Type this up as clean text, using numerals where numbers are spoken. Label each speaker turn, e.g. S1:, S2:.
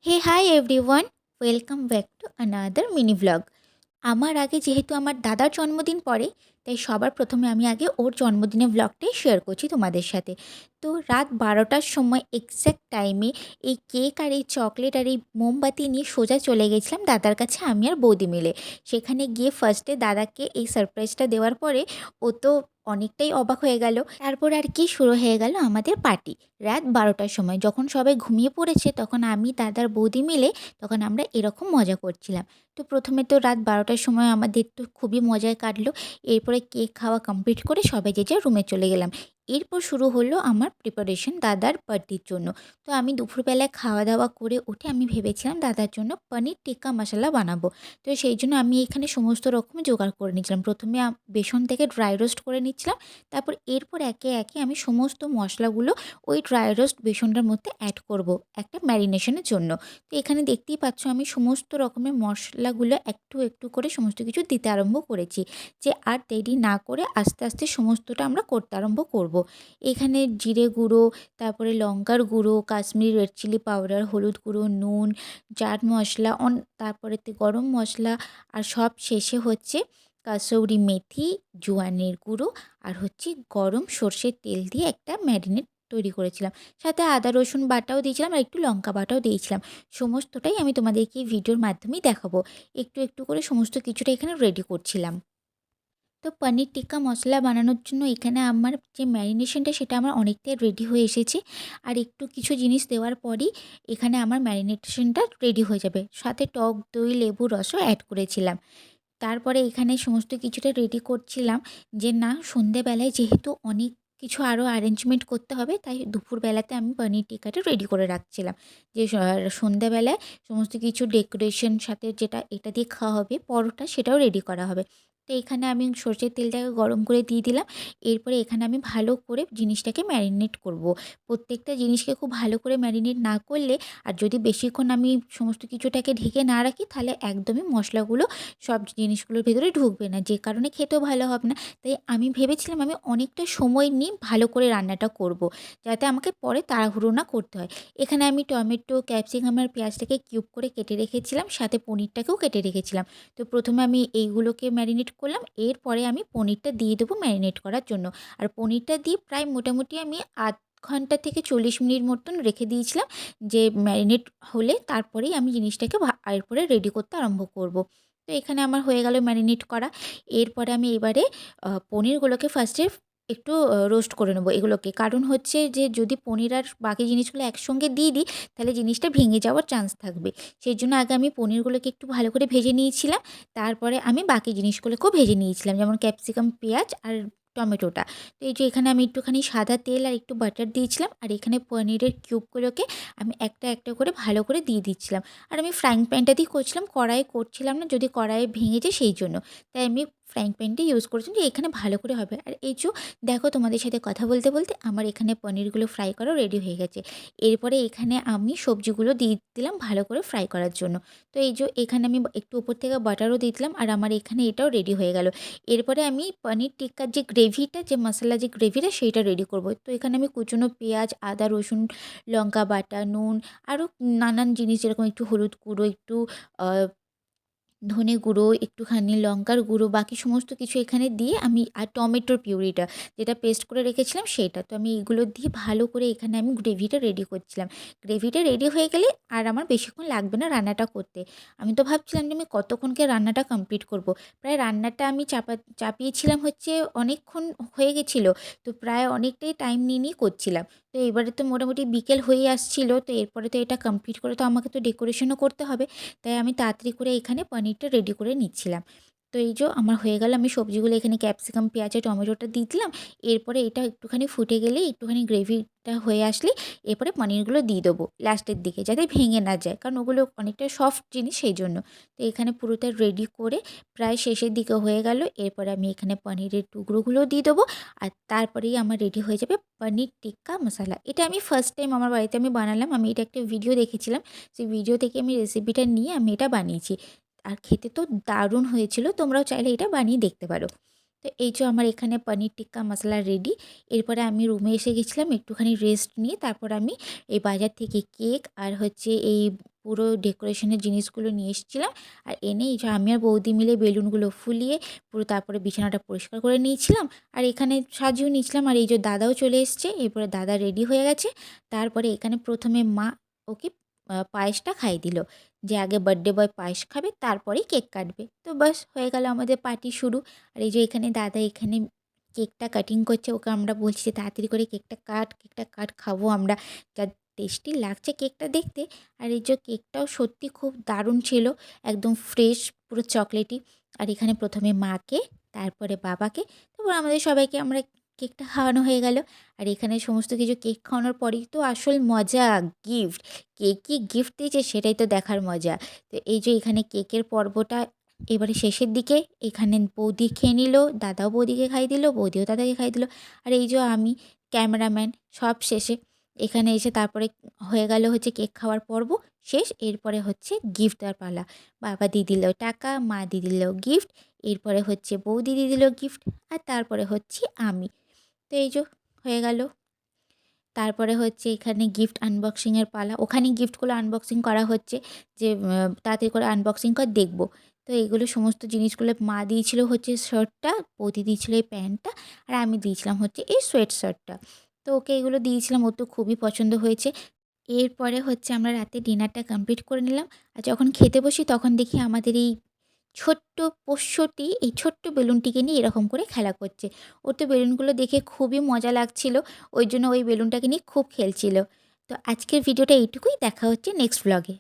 S1: Hey hi everyone, welcome back to another mini vlog. আমার আগে যেহেতু আমার দাদার জন্মদিন পড়ে, তাই সবার প্রথমে আমি আগে ওর জন্মদিনের ভ্লগটাই শেয়ার করছি তোমাদের সাথে। তো রাত 12টার সময় এক্স্যাক্ট টাইমে এই কেক আর এই চকলেট আর এই মোমবাতি নিয়ে সোজা চলে গেছিলাম দাদার কাছে, আমি আর বৌদি মিলে। সেখানে গিয়ে ফার্স্টে দাদাকে এই সারপ্রাইজটা দেওয়ার পরে ও তো অনেকটাই অবাক হয়ে গেল। তারপর আর কি শুরু হয়ে গেল আমাদের পার্টি। রাত 12টার সময় যখন সবাই ঘুমিয়ে পড়েছে, তখন আমি দাদার বৌদি মিলে তখন আমরা এরকম মজা করছিলাম। তো প্রথমে তো রাত 12টার সময় আমাদের তো খুবই মজায় কাটলো। এরপরে কেক খাওয়া কমপ্লিট করে সবাই যে যার রুমে চলে গেলাম। এরপর শুরু হলো আমার প্রিপারেশন দাদার বার্থডের জন্য। তো আমি দুপুরবেলায় খাওয়া দাওয়া করে উঠে আমি ভেবেছিলাম দাদার জন্য পনির টিক্কা মশলা বানাবো। তো সেই জন্য আমি এখানে সমস্ত রকম জোগাড় করে নিচ্ছিলাম। প্রথমে বেসন থেকে ড্রাই রোস্ট করে নিচ্ছিলাম। তারপর এরপর একে একে আমি সমস্ত মশলাগুলো ওই ড্রাই রোস্ট বেসনটার মধ্যে অ্যাড করব একটা ম্যারিনেশনের জন্য। তো এখানে দেখতেই পাচ্ছ আমি সমস্ত রকমের মশলাগুলো একটু একটু করে সমস্ত কিছু দিতে আরম্ভ করেছি, যে আর দেরি না করে আস্তে আস্তে সমস্তটা আমরা করতে আরম্ভ করব। এখানে জিরে গুঁড়ো, তারপরে লঙ্কার গুঁড়ো, কাশ্মীরি রেড চিলি পাউডার, হলুদ গুঁড়ো, নুন, চাট মশলা, তারপরেতে গরম মশলা, আর সব শেষে হচ্ছে কাসৌরি মেথি, জোয়ানের গুঁড়ো, আর হচ্ছে গরম সর্ষের তেল দিয়ে একটা ম্যারিনেট তৈরি করেছিলাম। সাথে আদা রসুন বাটাও দিয়েছিলাম আর একটু লঙ্কা বাটাও দিয়েছিলাম। সমস্তটাই আমি তোমাদেরকে এই ভিডিওর মাধ্যমেই দেখাবো। একটু একটু করে সমস্ত কিছুটা এখানে রেডি করছিলাম। তো পনির টিক্কা মশলা বানানোর জন্য এখানে আমার যে ম্যারিনেশনটা সেটা আমার অনেকটাই রেডি হয়ে এসেছে। আর একটু কিছু জিনিস দেওয়ার পরই এখানে আমার ম্যারিনেশনটা রেডি হয়ে যাবে। সাথে টক দই, লেবু রসও অ্যাড করেছিলাম। তারপরে এখানে সমস্ত কিছুটা রেডি করছিলাম, যে না সন্ধেবেলায় যেহেতু অনেক কিছু আরও অ্যারেঞ্জমেন্ট করতে হবে, তাই দুপুরবেলাতে আমি পনির টিক্কাটা রেডি করে রাখছিলাম। যে সন্ধেবেলায় সমস্ত কিছু ডেকোরেশন সাথে যেটা এটা দিয়ে খাওয়া হবে পরোটা, সেটাও রেডি করা হবে। তো এখানে আমি সর্ষের তেলটাকে গরম করে দিয়ে দিলাম। এরপরে এখানে আমি ভালো করে জিনিসটাকে ম্যারিনেট করব। প্রত্যেকটা জিনিসকে খুব ভালো করে ম্যারিনেট না করলে, আর যদি বেশিক্ষণ আমি সমস্ত কিছুটাকে ঢেকে না রাখি, তাহলে একদমই মশলাগুলো সব জিনিসগুলোর ভেতরে ঢুকবে না, যে কারণে খেতেও ভালো হবে না। তাই আমি ভেবেছিলাম আমি অনেকটা সময় নিয়ে ভালো করে রান্নাটা করব, যাতে আমাকে পরে তাড়াহুড়ো না করতে হয়। এখানে আমি টমেটো, ক্যাপসিকাম আর পেঁয়াজটাকে কিউব করে কেটে রেখেছিলাম, সাথে পনিরটাকেও কেটে রেখেছিলাম। তো প্রথমে আমি এইগুলোকে ম্যারিনেট করলাম, এরপরে আমি পনিরটা দিয়ে দেবো ম্যারিনেট করার জন্য। আর পনিরটা দিয়ে প্রায় মোটামুটি আমি 0.5 ঘন্টা থেকে 40 মিনিট মতন রেখে দিয়েছিলাম, যে ম্যারিনেট হলে তারপরেই আমি জিনিসটাকে এরপরে রেডি করতে আরম্ভ করব। তো এখানে আমার হয়ে গেল ম্যারিনেট করা। এরপরে আমি এবারে পনিরগুলোকে ফার্স্টে একটু রোস্ট করে নেবো এগুলোকে। কারণ হচ্ছে যে যদি পনির আর বাকি জিনিসগুলো একসঙ্গে দিয়ে দিই, তাহলে জিনিসটা ভেঙে যাওয়ার চান্স থাকবে। সেই জন্য আগে আমি পনিরগুলোকে একটু ভালো করে ভেজে নিয়েছিলাম। তারপরে আমি বাকি জিনিসগুলোকেও ভেজে নিয়েছিলাম, যেমন ক্যাপসিকাম, পেঁয়াজ আর টমেটোটা। তো এই যে এখানে আমি একটুখানি সাদা তেল আর একটু বাটার দিয়েছিলাম, আর এখানে পনিরের কিউবগুলোকে আমি একটা একটা করে ভালো করে দিয়ে দিচ্ছিলাম। আর আমি ফ্রাইং প্যানটা দিয়ে করছিলাম, কড়াইয়ে করছিলাম না, যদি কড়াইয়ে ভেঙে যায় সেই জন্য। তাই আমি ফ্রাইং প্যানটাই ইউজ করছিলাম, যে এখানে ভালো করে হবে। আর এই যে দেখো, তোমাদের সাথে কথা বলতে বলতে আমার এখানে পনিরগুলো ফ্রাই করাও রেডি হয়ে গেছে। এরপরে এখানে আমি সবজিগুলো দিয়ে দিলাম ভালো করে ফ্রাই করার জন্য। তো এই যে এখানে আমি একটু উপর থেকে বাটারও দিয়ে দিলাম, আর আমার এখানে এটাও রেডি হয়ে গেল। এরপরে আমি পনির টিক্কার যে গ্রেভিটা, যে মশলা যে গ্রেভিটা, সেইটা রেডি করব। তো এখানে আমি কুচনো পেঁয়াজ, আদা রসুন, লঙ্কা বাটা, নুন, আরও নানান জিনিস যেরকম একটু হলুদ গুঁড়ো, একটু আ ধনে গুঁড়ো, একটুখানি লঙ্কার গুঁড়ো, বাকি সমস্ত কিছু এখানে দিয়ে আমি, আর টমেটোর পিউরিটা যেটা পেস্ট করে রেখেছিলাম সেইটা। তো আমি এগুলো দিয়ে ভালো করে এখানে আমি গ্রেভিটা রেডি করছিলাম। গ্রেভিটা রেডি হয়ে গেলে আর আমার বেশিক্ষণ লাগবে না রান্নাটা করতে। আমি তো ভাবছিলাম যে আমি কতক্ষণকে রান্নাটা কমপ্লিট করব। প্রায় রান্নাটা আমি চাপিয়েছিলাম হচ্ছে অনেকক্ষণ হয়ে গেছিলো। তো প্রায় অনেকটাই টাইম নিয়ে করছিলাম। তো এবারে তো মোটামুটি বিকেল হয়ে আসছিল। তো এরপরে তো এটা কমপ্লিট করে তো আমাকে তো ডেকোরেশনও করতে হবে। তাই আমি তাড়াতাড়ি করে এখানে পনিরটা রেডি করে নিচ্ছিলাম। তো এই যে আমার হয়ে গেল, আমি সবজিগুলো এখানে ক্যাপসিকাম, পেঁয়াজ আর টমেটোটা দিয়ে দিলাম। এরপরে এটা একটুখানি ফুটে গেলেই, একটুখানি গ্রেভিটা হয়ে আসলেই এরপরে পনিরগুলো দিয়ে দেবো লাস্টের দিকে, যাতে ভেঙে না যায়, কারণ ওগুলো অনেকটা সফট জিনিস সেই জন্য। তো এখানে পুরোটা রেডি করে প্রায় শেষের দিকে হয়ে গেল। এরপরে আমি এখানে পনিরের টুকরোগুলোও দিয়ে দেবো, আর তারপরেই আমার রেডি হয়ে যাবে পনির টিক্কা মশলা। এটা আমি ফার্স্ট টাইম আমার বাড়িতে আমি বানালাম। আমি এটা একটা ভিডিও দেখেছিলাম, সেই ভিডিও থেকে আমি রেসিপিটা নিয়ে আমি এটা বানিয়েছি। আর খেতে তো দারুণ হয়েছিল, তোমরাও চাইলে এটা বানিয়ে দেখতে পারো। তো এই যে আমার এখানে পনির টিক্কা মশলা রেডি। এরপরে আমি রুমে এসে গেছিলাম একটুখানি রেস্ট নিয়ে। তারপর আমি এই বাজার থেকে কেক আর হচ্ছে এই পুরো ডেকোরেশনের জিনিসগুলো নিয়ে এসেছিলাম। আর এনে এই যে আমি আর বৌদি মিলে বেলুনগুলো ফুলিয়ে পুরো তারপরে বিছানাটা পরিষ্কার করে নিয়েছিলাম। আর এখানে সাজিয়েও নিয়েছিলাম। আর এই যে দাদাও চলে এসছে। এরপরে দাদা রেডি হয়ে গেছে। তারপরে এখানে প্রথমে মা ওকে পায়েসটা খাইয়ে দিল। যে আগে বার্থডে বয় পায়েস খাবে, তারপরেই কেক কাটবে। তো ব্যাস হয়ে গেল আমাদের পার্টি শুরু। আর এই যে এখানে দাদা এখানে কেকটা কাটিং করছে। ওকে আমরা বলছি যে তাড়াতাড়ি করে কেকটা কাট, খাবো আমরা। যা টেস্টি লাগছে কেকটা দেখতে। আর এই যে কেকটাও সত্যি খুব দারুণ ছিল, একদম ফ্রেশ, পুরো চকলেটি। আর এখানে প্রথমে মাকে, তারপরে বাবাকে, তারপর আমাদের সবাইকে আমরা কেকটা খাওয়ানো হয়ে গেল। আর এখানে সমস্ত কিছু কেক খাওয়ানোর পরেই তো আসল মজা, গিফট। কে কী গিফট দিয়েছে সেটাই তো দেখার মজা। তো এই যে এখানে কেকের পর্বটা এবারে শেষের দিকে। এখানে বৌদি খেয়ে নিল, দাদাও বৌদিকে খাইয়ে দিল, বৌদিও দাদাকে খাইয়ে দিল। আর এই যে আমি ক্যামেরাম্যান, সব শেষে এখানে এসে তারপরে হয়ে গেল হচ্ছে কেক খাওয়ার পর্ব শেষ। এরপরে হচ্ছে গিফট দেওয়ার পালা। বাবা দিয়ে দিল টাকা, মা দিয়ে দিল গিফট, এরপরে হচ্ছে বৌদি দিয়ে দিল গিফট, আর তারপরে হচ্ছি আমি। তো এই যে হয়ে গেল। তারপরে হচ্ছে এখানে গিফট আনবক্সিংয়ের পালা। ওখানে গিফটগুলো আনবক্সিং করা হচ্ছে যে তাড়াতাড়ি করে আনবক্সিং কর, দেখব। তো এগুলো সমস্ত জিনিসগুলো মা দিয়েছিল হচ্ছে শার্টটা, বৌদি দিয়েছিল এই প্যান্টটা, আর আমি দিয়েছিলাম হচ্ছে এই সোয়েট শার্টটা। তো ওকে এগুলো দিয়েছিলাম, ও তো খুবই পছন্দ হয়েছে। এরপরে হচ্ছে আমরা রাতে ডিনারটা কমপ্লিট করে নিলাম। আর যখন খেতে বসি তখন দেখি আমাদের এই ছোট্ট পোষ্যটি এই ছোট্ট বেলুনটিকে নিয়ে এরকম করে খেলা করছে। ওর তো বেলুনগুলো দেখে খুবই মজা লাগছিল, ওই জন্য ওই বেলুনটাকে নিয়ে খুব খেলছিল। তো আজকের ভিডিওটা এইটুকুই, দেখা হচ্ছে নেক্সট ব্লগে।